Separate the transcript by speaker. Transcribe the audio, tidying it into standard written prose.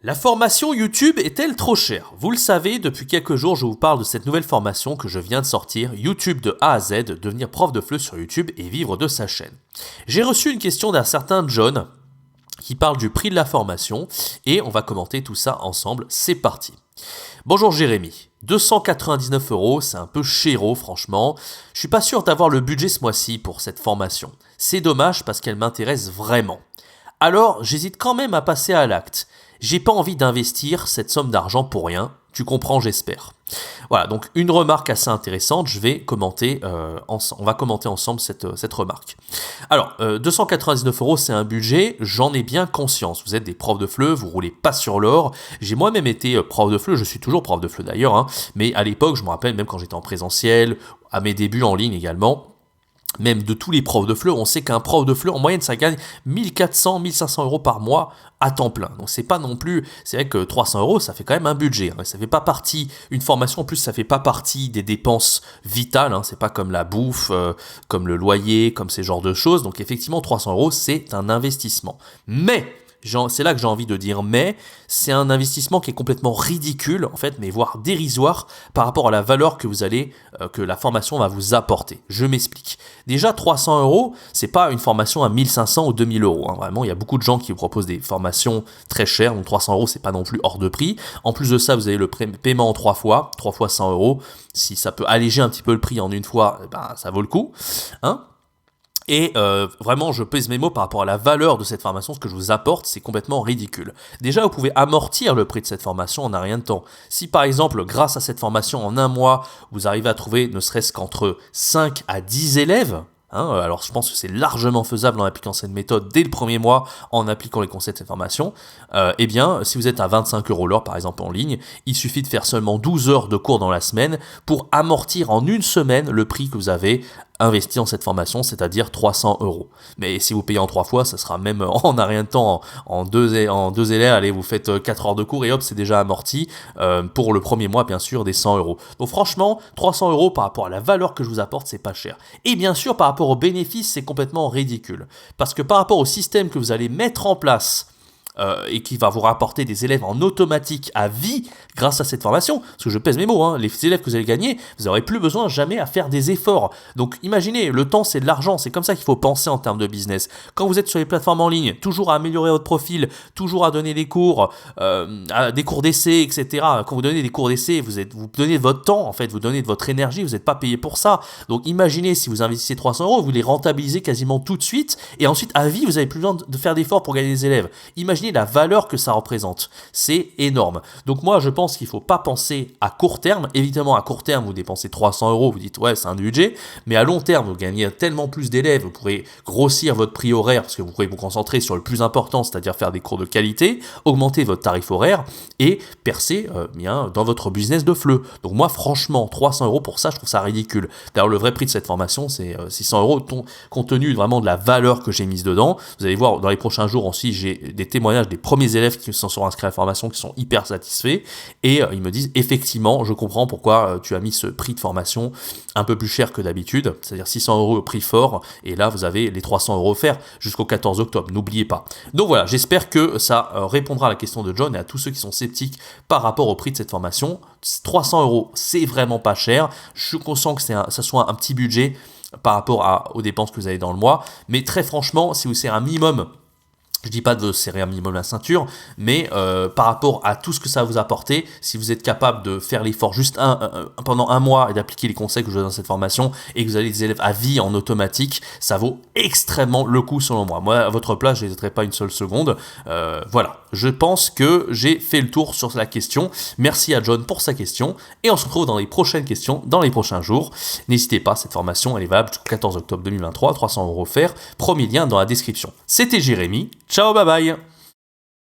Speaker 1: La formation YouTube est-elle trop chère? Vous le savez, depuis quelques jours, je vous parle de cette nouvelle formation que je viens de sortir, YouTube de A à Z, devenir prof de FLE sur YouTube et vivre de sa chaîne. J'ai reçu une question d'un certain John qui parle du prix de la formation et on va commenter tout ça ensemble. C'est parti. Bonjour Jérémy, 299 €, c'est un peu chéro franchement. Je suis pas sûr d'avoir le budget ce mois-ci pour cette formation. C'est dommage parce qu'elle m'intéresse vraiment. Alors, j'hésite quand même à passer à l'acte. J'ai pas envie d'investir cette somme d'argent pour rien. Tu comprends, j'espère. Voilà, donc une remarque assez intéressante. Je vais commenter, on va commenter ensemble cette remarque. Alors, 299 €, c'est un budget. J'en ai bien conscience. Vous êtes des profs de FLE, vous roulez pas sur l'or. J'ai moi-même été prof de FLE. Je suis toujours prof de FLE d'ailleurs. Mais à l'époque, je me rappelle même quand j'étais en présentiel, à mes débuts en ligne également. Même de tous les profs de FLE, on sait qu'un prof de FLE, en moyenne, ça gagne 1400, 1500 € par mois à temps plein. Donc c'est pas non plus, c'est vrai que 300 €, ça fait quand même un budget. Ça fait pas partie, une formation en plus, ça fait pas partie des dépenses vitales. C'est pas comme la bouffe, comme le loyer, comme ces genres de choses. Donc effectivement, 300 €, c'est un investissement. Mais c'est là que j'ai envie de dire mais, c'est un investissement qui est complètement ridicule, en fait, mais voire dérisoire par rapport à la valeur que que la formation va vous apporter. Je m'explique. Déjà, 300 €, c'est pas une formation à 1500 ou 2000 €. Vraiment, il y a beaucoup de gens qui vous proposent des formations très chères, donc 300 €, c'est pas non plus hors de prix. En plus de ça, vous avez le paiement en 3 fois 100 €. Si ça peut alléger un petit peu le prix en une fois, ça vaut le coup. Et vraiment, je pèse mes mots par rapport à la valeur de cette formation, ce que je vous apporte, c'est complètement ridicule. Déjà, vous pouvez amortir le prix de cette formation en un rien de temps. Si par exemple, grâce à cette formation, en un mois, vous arrivez à trouver ne serait-ce qu'entre 5 à 10 élèves, alors je pense que c'est largement faisable en appliquant cette méthode dès le premier mois, en appliquant les conseils de cette formation, eh bien, si vous êtes à 25 € l'heure par exemple en ligne, il suffit de faire seulement 12 heures de cours dans la semaine pour amortir en une semaine le prix que vous avez investi dans cette formation, c'est-à-dire 300 €. Mais si vous payez en 3 fois, ça sera même en un rien de temps, en deux élèves, allez, vous faites 4 heures de cours et hop, c'est déjà amorti pour le premier mois, bien sûr, des 100 €. Donc franchement, 300 € par rapport à la valeur que je vous apporte, c'est pas cher. Et bien sûr, par rapport aux bénéfices, c'est complètement ridicule. Parce que par rapport au système que vous allez mettre en place, et qui va vous rapporter des élèves en automatique à vie grâce à cette formation, parce que je pèse mes mots, les élèves que vous allez gagner, vous n'aurez plus besoin jamais à faire des efforts. Donc imaginez, le temps c'est de l'argent, c'est comme ça qu'il faut penser en termes de business. Quand vous êtes sur les plateformes en ligne, toujours à améliorer votre profil, toujours à donner des cours, des cours d'essai, etc. Quand vous donnez des cours d'essai, vous donnez de votre temps, en fait, vous donnez de votre énergie, vous n'êtes pas payé pour ça. Donc imaginez si vous investissez 300 €, vous les rentabilisez quasiment tout de suite, et ensuite à vie, vous n'avez plus besoin de faire d'efforts pour gagner des élèves. Imaginez la valeur que ça représente. C'est énorme. Donc moi, je pense qu'il ne faut pas penser à court terme. Évidemment, à court terme, vous dépensez 300 €, vous dites ouais, c'est un budget. Mais à long terme, vous gagnez tellement plus d'élèves, vous pourrez grossir votre prix horaire parce que vous pourrez vous concentrer sur le plus important, c'est-à-dire faire des cours de qualité, augmenter votre tarif horaire et percer bien dans votre business de FLE. Donc moi, franchement, 300 € pour ça, je trouve ça ridicule. D'ailleurs, le vrai prix de cette formation, c'est 600 € compte tenu vraiment de la valeur que j'ai mise dedans. Vous allez voir, dans les prochains jours aussi, j'ai des témoignages des premiers élèves qui se sont inscrits à la formation qui sont hyper satisfaits et ils me disent effectivement je comprends pourquoi tu as mis ce prix de formation un peu plus cher que d'habitude, c'est-à-dire 600 € au prix fort et là vous avez les 300 € offerts jusqu'au 14 octobre, n'oubliez pas. Donc voilà, j'espère que ça répondra à la question de John et à tous ceux qui sont sceptiques par rapport au prix de cette formation. 300 € c'est vraiment pas cher, je suis conscient que ça soit un petit budget par rapport aux dépenses que vous avez dans le mois, mais très franchement si vous serrez un minimum, je dis pas de serrer un minimum la ceinture, mais par rapport à tout ce que ça va vous apporter, si vous êtes capable de faire l'effort juste pendant un mois et d'appliquer les conseils que je donne dans cette formation et que vous avez des élèves à vie en automatique, ça vaut extrêmement le coup selon moi. Moi, à votre place, je n'hésiterai pas une seule seconde. Voilà, je pense que j'ai fait le tour sur la question. Merci à John pour sa question et on se retrouve dans les prochaines questions, dans les prochains jours. N'hésitez pas, cette formation, elle est valable jusqu'au 14 octobre 2023, 300 € offerts. Premier lien dans la description. C'était Jérémy. Ciao, bye bye.